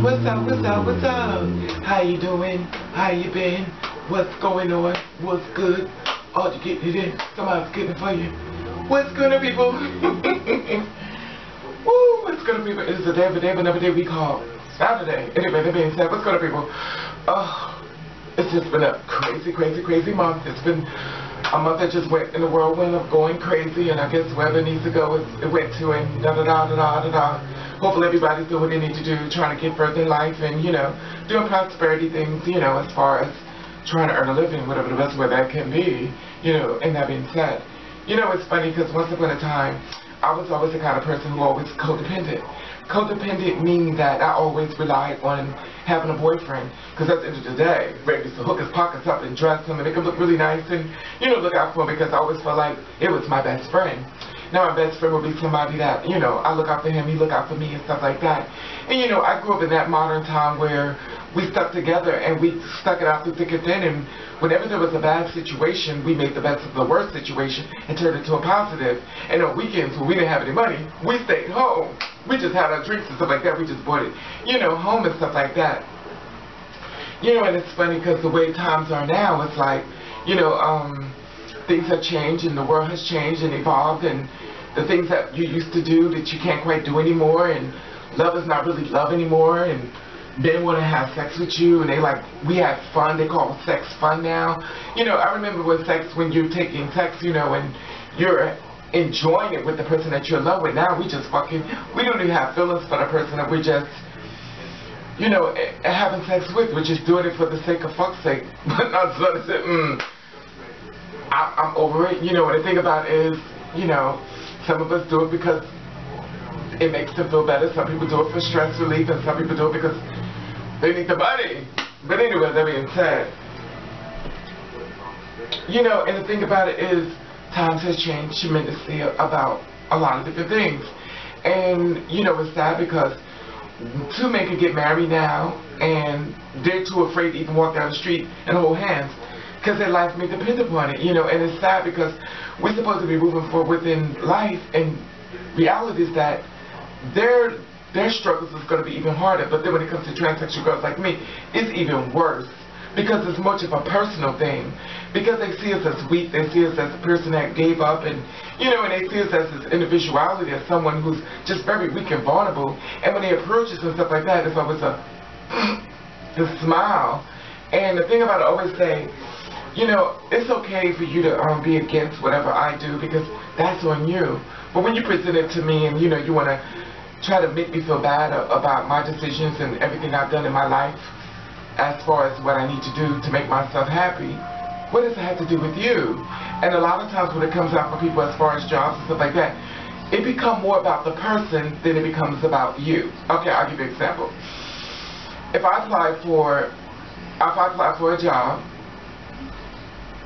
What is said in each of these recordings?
What's up, what's up, what's up? How you doing? How you been? What's going on? What's good? Oh, you getting it in? Somebody's getting it for you. What's good, people? Woo, what's good, people? It's a day of a day, but another day we call Saturday. Anyway, that being said, what's good, people? It's just been a crazy, crazy, crazy month. It's been a month that just went in the whirlwind of going crazy, and I guess wherever it needs to go, it went to, and da-da-da-da-da-da-da. Hopefully everybody's doing what they need to do, trying to get further in life and, you know, doing prosperity things, you know, as far as trying to earn a living, whatever the best way that can be, you know. And that being said, you know, it's funny because once upon a time, I was always the kind of person who always codependent. Codependent meaning that I always relied on having a boyfriend, because at the end of the day, ready to hook his pockets up and dress him and make him look really nice and, you know, look out for him, because I always felt like it was my best friend. Now my best friend would be somebody that, you know, I look out for him, he look out for me and stuff like that. And, you know, I grew up in that modern time where we stuck together and we stuck it out through thick and thin, and whenever there was a bad situation, we made the best of the worst situation and turned it to a positive. And on weekends when we didn't have any money, we stayed home. We just had our drinks and stuff like that. We just bought it, you know, home and stuff like that. You know, and it's funny because the way times are now, it's like, you know, things have changed and the world has changed and evolved, and the things that you used to do that you can't quite do anymore, and love is not really love anymore, and men want to have sex with you, and they like, we have fun, they call sex fun now. You know, I remember with sex, when you're taking sex, you know, and you're enjoying it with the person that you're in love with. Now we just fucking, we don't even have feelings for the person that we just, you know, having sex with. We're just doing it for the sake of fuck's sake. But not so to say, I'm over it. You know, and the thing about it is, you know, some of us do it because it makes them feel better. Some people do it for stress relief, and some people do it because they need the money. But anyway, that being said, you know, and the thing about it is, times has changed tremendously about a lot of different things. And, you know, it's sad because two men can get married now, and they're too afraid to even walk down the street and hold hands, because their life may depend upon it, you know. And it's sad because we're supposed to be moving forward within life, and reality is that their struggles is going to be even harder. But then when it comes to transsexual girls like me, it's even worse, because it's much of a personal thing, because they see us as weak, they see us as a person that gave up, and, you know, and they see us as this individuality, as someone who's just very weak and vulnerable. And when they approach us and stuff like that, it's always a smile. And the thing about it, I always say, you know, it's okay for you to be against whatever I do, because that's on you. But when you present it to me and, you know, you want to try to make me feel bad about my decisions and everything I've done in my life as far as what I need to do to make myself happy, what does it have to do with you? And a lot of times when it comes out for people as far as jobs and stuff like that, it becomes more about the person than it becomes about you. Okay, I'll give you an example. If I apply for a job,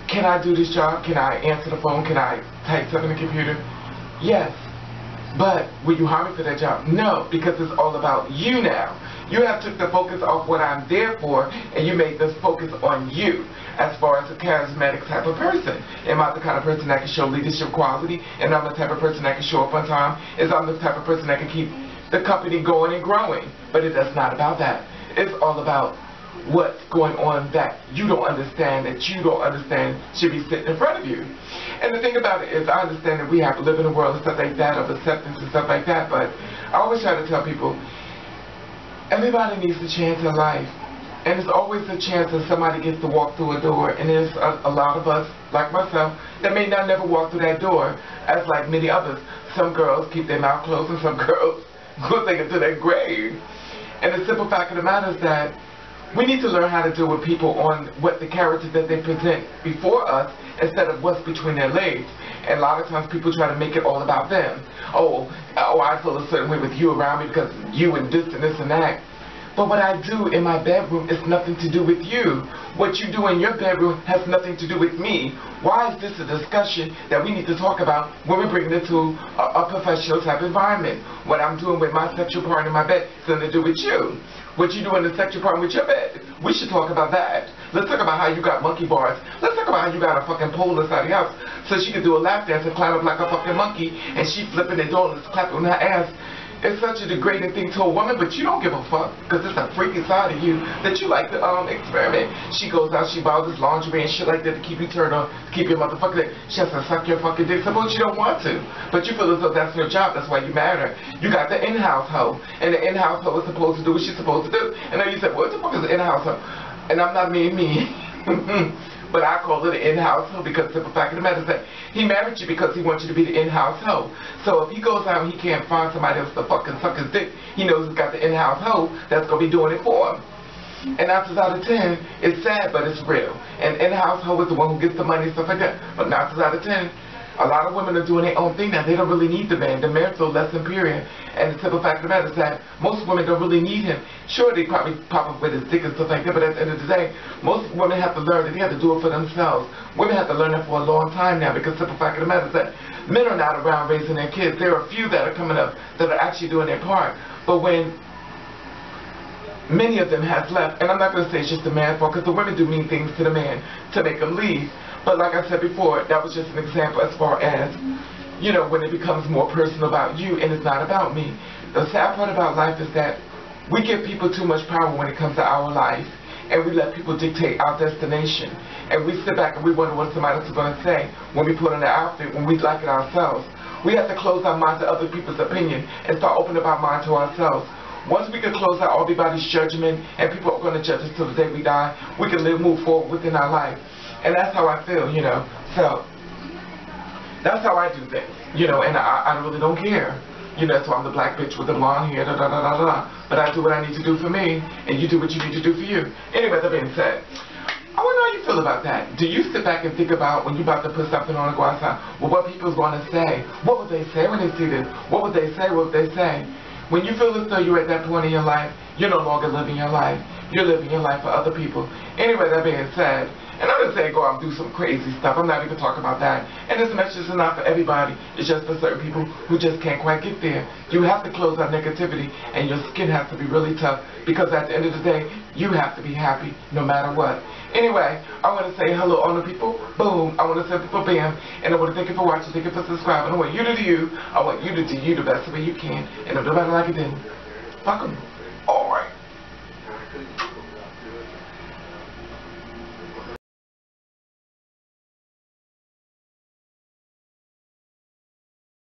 can I do this job? Can I answer the phone? Can I type something in the computer? Yes. But will you hire me for that job? No, because it's all about you now. You have took the focus off what I'm there for, and you made this focus on you as far as a charismatic type of person. Am I the kind of person that can show leadership quality? And I'm the type of person that can show up on time? Is I'm the type of person that can keep the company going and growing? But it's not about that. It's all about what's going on that you don't understand, should be sitting in front of you. And the thing about it is, I understand that we have to live in a world and stuff like that, of acceptance and stuff like that, but I always try to tell people, everybody needs a chance in life. And it's always a chance that somebody gets to walk through a door, and there's a lot of us, like myself, that may not never walk through that door, as like many others. Some girls keep their mouth closed, and some girls go take it to their grave. And the simple fact of the matter is that we need to learn how to deal with people on what the character that they present before us, instead of what's between their legs. And a lot of times people try to make it all about them. Oh, I feel a certain way with you around me because you and this and that. But what I do in my bedroom is nothing to do with you. What you do in your bedroom has nothing to do with me. Why is this a discussion that we need to talk about when we bring it to a professional type environment? What I'm doing with my sexual partner in my bed has nothing to do with you. What you do in the sexual partner with your bed, we should talk about that. Let's talk about how you got monkey bars. Let's talk about how you got a fucking pole inside the house so she can do a lap dance and climb up like a fucking monkey, and she flipping and doing this, clapping her ass. It's such a degrading thing to a woman, but you don't give a fuck because it's a freaky side of you that you like to experiment. She goes out, she buys this lingerie and shit like that to keep you turned on, to keep your motherfucker. She has to suck your fucking dick. Suppose you don't want to, but you feel as though that's your job. That's why you married her. You got the in-house hoe, and the in-house hoe is supposed to do what she's supposed to do. And then you said, what the fuck is the in-house hoe? And I'm not mean. But I call it an in-house hoe because the simple fact of the matter is that he married you because he wants you to be the in-house hoe. So if he goes out and he can't find somebody else to fucking suck his dick, he knows he's got the in-house hoe that's going to be doing it for him. And 9 times out of 10, it's sad, but it's real. And in-house hoe is the one who gets the money and stuff like that. But 9 times out of 10, a lot of women are doing their own thing now. They don't really need the man. The man feels less superior. And the simple fact of the matter is that most women don't really need him. Sure, they probably pop up with his dick and stuff like that, but at the end of the day, most women have to learn that they have to do it for themselves. Women have to learn that for a long time now, because the simple fact of the matter is that men are not around raising their kids. There are a few that are coming up that are actually doing their part. But when many of them have left, and I'm not going to say it's just the man's fault, because the women do mean things to the man to make him leave. But like I said before, that was just an example as far as, you know, when it becomes more personal about you and it's not about me. The sad part about life is that we give people too much power when it comes to our life, and we let people dictate our destination. And we sit back and we wonder what somebody else is going to say when we put on the outfit, when we like it ourselves. We have to close our mind to other people's opinion and start opening up our mind to ourselves. Once we can close out everybody's judgment and people are going to judge us till the day we die, we can move forward within our life. And that's how I feel, you know. So, that's how I do things, you know, and I really don't care. You know, so I'm the black bitch with the blonde hair, But I do what I need to do for me, and you do what you need to do for you. Anyway, that being said, I want to know how you feel about that. Do you sit back and think about when you're about to put something on and go outside, well, what people's going to say? What would they say when they see this? What would they say? What would they say? When you feel as though you're at that point in your life, you're no longer living your life. You're living your life for other people. Anyway, that being said, and I'm not saying go out and do some crazy stuff. I'm not even talking about that. And this message is not for everybody. It's just for certain people who just can't quite get there. You have to close out negativity, and your skin has to be really tough, because at the end of the day, you have to be happy no matter what. Anyway, I want to say hello all the people. Boom. I want to say people bam. And I want to thank you for watching. Thank you for subscribing. I want you to do you. I want you to do you the best way you can. And if nobody like it, then fuck them.